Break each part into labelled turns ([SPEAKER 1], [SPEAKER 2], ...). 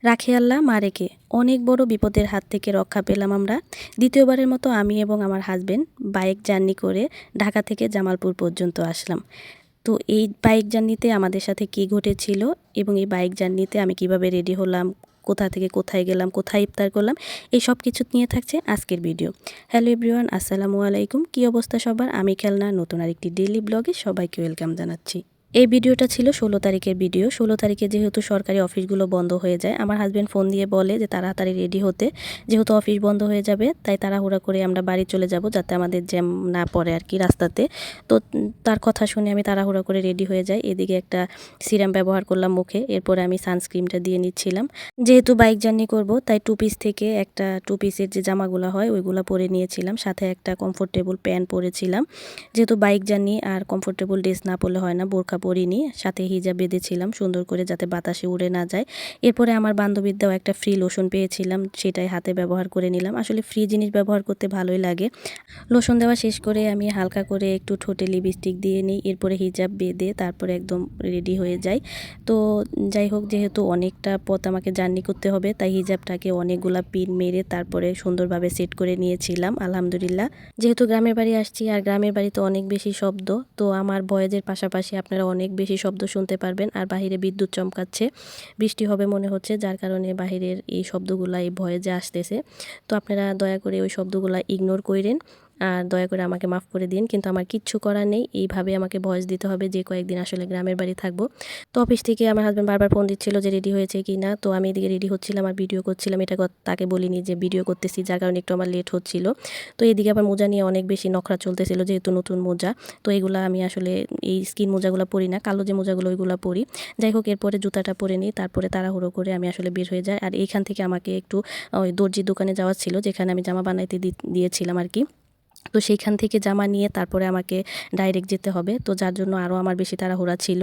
[SPEAKER 1] রাখে আল্লাহ মারেকে অনেক বড় বিপদের হাত থেকে রক্ষা পেলাম আমরা। দ্বিতীয়বারের মতো আমি এবং আমার হাজবেন্ড বাইক জার্নি করে ঢাকা থেকে জামালপুর পর্যন্ত আসলাম। তো এই বাইক জার্নিতে আমাদের সাথে কি ঘটেছিল এবং এই বাইক জার্নিতে আমি কিভাবে রেডি হলাম, কোথা থেকে কোথায় গেলাম, কোথায় ইফতার করলাম, এই সব কিছু নিয়ে থাকছে আজকের ভিডিও। হ্যালো এভরিওয়ান, আসসালামু আলাইকুম। কি অবস্থা সবার? আমি খেলনা নতুন আরেকটি ডেইলি ব্লগে সবাইকে ওয়েলকাম জানাচ্ছি। এই ভিডিওটা ছিল 16 তারিখের ভিডিও। 16 তারিখে যেহেতু সরকারি অফিসগুলো বন্ধ হয়ে যায়, আমার হাজব্যান্ড ফোন দিয়ে বলে যে তাড়াতাড়ি রেডি হতে, যেহেতু অফিস বন্ধ হয়ে যাবে তাই তাড়াহুড়া করে আমরা বাড়ি চলে যাব যাতে আমাদের জ্যাম না পড়ে আর কি রাস্তাতে। তো তার কথা শুনে আমি তাড়াহুড়া করে রেডি হয়ে যাই। এদিকে একটা সিরাম ব্যবহার করলাম মুখে, এরপরে আমি সানস্ক্রিনটা দিয়ে নিচ্ছিলাম। যেহেতু বাইক জার্নি করব তাই টু পিস থেকে একটা টু পিসের যে জামাগুলো হয় ওইগুলো পরে নিয়েছিলাম, সাথে একটা কমফোর্টেবল প্যান্ট পরেছিলাম। যেহেতু বাইক জার্নি আর কমফোর্টেবল ড্রেস না পরলে হয় না, বোরখা পরিনি, সাথে হিজাব বেঁধেছিলাম সুন্দর করে যাতে বাতাসে উড়ে না যায়। এরপরে আমার বান্ধবীর দেওয়া একটা ফ্রি লোশন পেয়েছিলাম, সেটাই হাতে ব্যবহার করে নিলাম। আসলে ফ্রি জিনিস ব্যবহার করতে ভালোই লাগে। লোশন দেওয়া শেষ করে আমি হালকা করে একটু ঠোঁটে লিপস্টিক দিয়ে নিই, এরপরে হিজাব বেঁধে তারপরে একদম রেডি হয়ে যাই। তো যাই হোক, যেহেতু অনেকটা পথ আমাকে জার্নি করতে হবে তাই হিজাবটাকে অনেকগুলা পিন মেরে তারপরে সুন্দরভাবে সেট করে নিয়েছিলাম আলহামদুলিল্লাহ। যেহেতু গ্রামের বাড়ি আসছি আর গ্রামের বাড়িতে অনেক বেশি শব্দ, তো আমার ভয়েসের পাশাপাশি আপনারা অনেক বেশি শব্দ শুনতে পারবেন। আর বাহিরে বিদ্যুৎ চমকাচ্ছে, বৃষ্টি হবে মনে হচ্ছে, যার কারণে বাহিরের এই শব্দগুলা এই ভয়েসে আসতেছে। তো আপনারা দয়া করে ওই শব্দগুলা ইগনোর করেন আর দয়া করে আমাকে মাফ করে দিন। কিন্তু আমার কিচ্ছু করার নেই, এইভাবে আমাকে ভয়েস দিতে হবে যে কয়েকদিন আসলে গ্রামের বাড়ি থাকবো। তো অফিস থেকে আমার হাজব্যান্ড বারবার ফোন দিচ্ছিল যে রেডি হয়েছে কি না। তো আমি এদিকে রেডি হচ্ছিলাম আর ভিডিও করছিলাম, এটা তাকে বলিনি যে ভিডিও করতেছি, যার কারণে একটু আমার লেট হচ্ছিল। তো এদিকে আবার মোজা নিয়ে অনেক বেশি নখরা চলতেছিল, যেহেতু নতুন মোজা। তো এগুলা আমি আসলে এই স্কিন মোজাগুলো পরি না, কালো যে মোজাগুলো ওইগুলো পরি। যাই হোক, এরপরে জুতাটা পরে নিই, তারপরে তাড়াহুড়ো করে আমি আসলে বের হয়ে যাই। আর এইখান থেকে আমাকে একটু ওই দর্জির দোকানে যাওয়া ছিল, যেখানে আমি জামা বানাইতে দিয়েছিলাম আর কি। তো সেইখান থেকে জামা নিয়ে তারপরে আমাকে ডাইরেক্ট যেতে হবে, তো যার জন্য আরও আমার বেশি তাড়াহুড়া ছিল।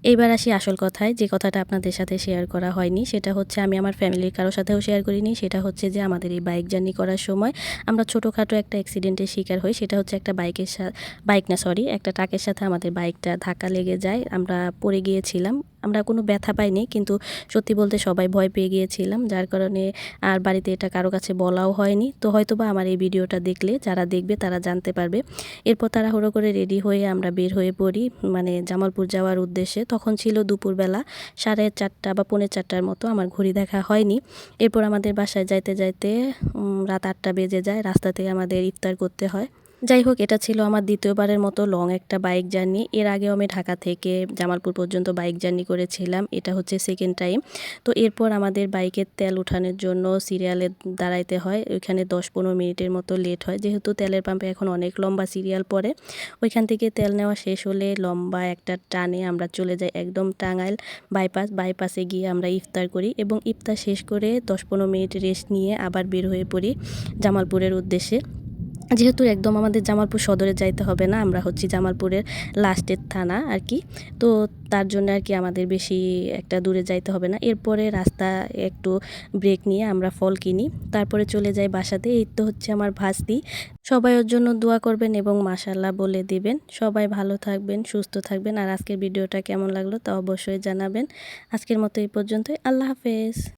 [SPEAKER 1] এইবার আসি আসল কথায়, যে কথাটা আপনাদের সাথে শেয়ার করা হয়নি, সেটা হচ্ছে আমি আমার ফ্যামিলির কারোর সাথেও শেয়ার করিনি। সেটা হচ্ছে যে আমাদের এই বাইক জার্নি করার সময় আমরা ছোটোখাটো একটা অ্যাক্সিডেন্টের শিকার হই। সেটা হচ্ছে একটা একটা ট্রাকের সাথে আমাদের বাইকটা ধাক্কা লেগে যায়, আমরা পড়ে গিয়েছিলাম। আমরা কোনো ব্যথা পাইনি, কিন্তু সত্যি বলতে সবাই ভয় পেয়ে গিয়েছিলাম, যার কারণে আর বাড়িতে এটা কারো কাছে বলাও হয়নি। তো হয়তোবা আমার এই ভিডিওটা দেখলে যারা দেখবে তারা জানতে পারবে। এরপর তাড়াহুড়ো করে রেডি হয়ে আমরা বের হয়ে পড়ি, মানে জামালপুর যাওয়ার উদ্দেশ্যে। তখন ছিল দুপুরবেলা 4:30 বা 4:45 মতো, আমার ঘড়ি দেখা হয়নি। এরপর আমাদের বাসায় যাইতে যাইতে রাত 8টা বেজে যায়। রাস্তা থেকে আমাদের ইফতার করতে হয়। যাই হোক, এটা ছিল আমার দ্বিতীয়বারের মতো লং একটা বাইক জার্নি। এর আগেও আমি ঢাকা থেকে জামালপুর পর্যন্ত বাইক জার্নি করেছিলাম, এটা হচ্ছে সেকেন্ড টাইম। তো এরপর আমাদের বাইকের তেল উঠানোর জন্য সিরিয়ালে দাঁড়াইতে হয়, ওইখানে 10-15 মিনিটের মতো লেট হয়, যেহেতু তেলের পাম্পে এখন অনেক লম্বা সিরিয়াল পড়ে। ওইখান থেকে তেল নেওয়া শেষ হলে লম্বা একটা টানে আমরা চলে যাই একদম টাঙ্গাইল বাইপাসে গিয়ে আমরা ইফতার করি এবং ইফতার শেষ করে 10-15 মিনিট রেস্ট নিয়ে আবার বের হয়ে পড়ি জামালপুরের উদ্দেশ্যে। যেহেতু একদম আমাদের জামালপুর সদরে যাইতে হবে না, আমরা হচ্ছি জামালপুরের লাস্টের থানা আর কি। তো তার জন্য আর কি আমাদের বেশি একটা দূরে যাইতে হবে না। এরপরে রাস্তা একটু ব্রেক নিয়ে আমরা ফল কিনি, তারপরে চলে যাই বাসাতে। এই তো হচ্ছে আমার ভাস্তি। সবাই ওর জন্য দোয়া করবেন এবং মাশাআল্লাহ বলে দিবেন। সবাই ভালো থাকবেন, সুস্থ থাকবেন। আর আজকের ভিডিওটা কেমন লাগলো তা অবশ্যই জানাবেন। আজকের মতো এই পর্যন্তই। আল্লাহ হাফেজ।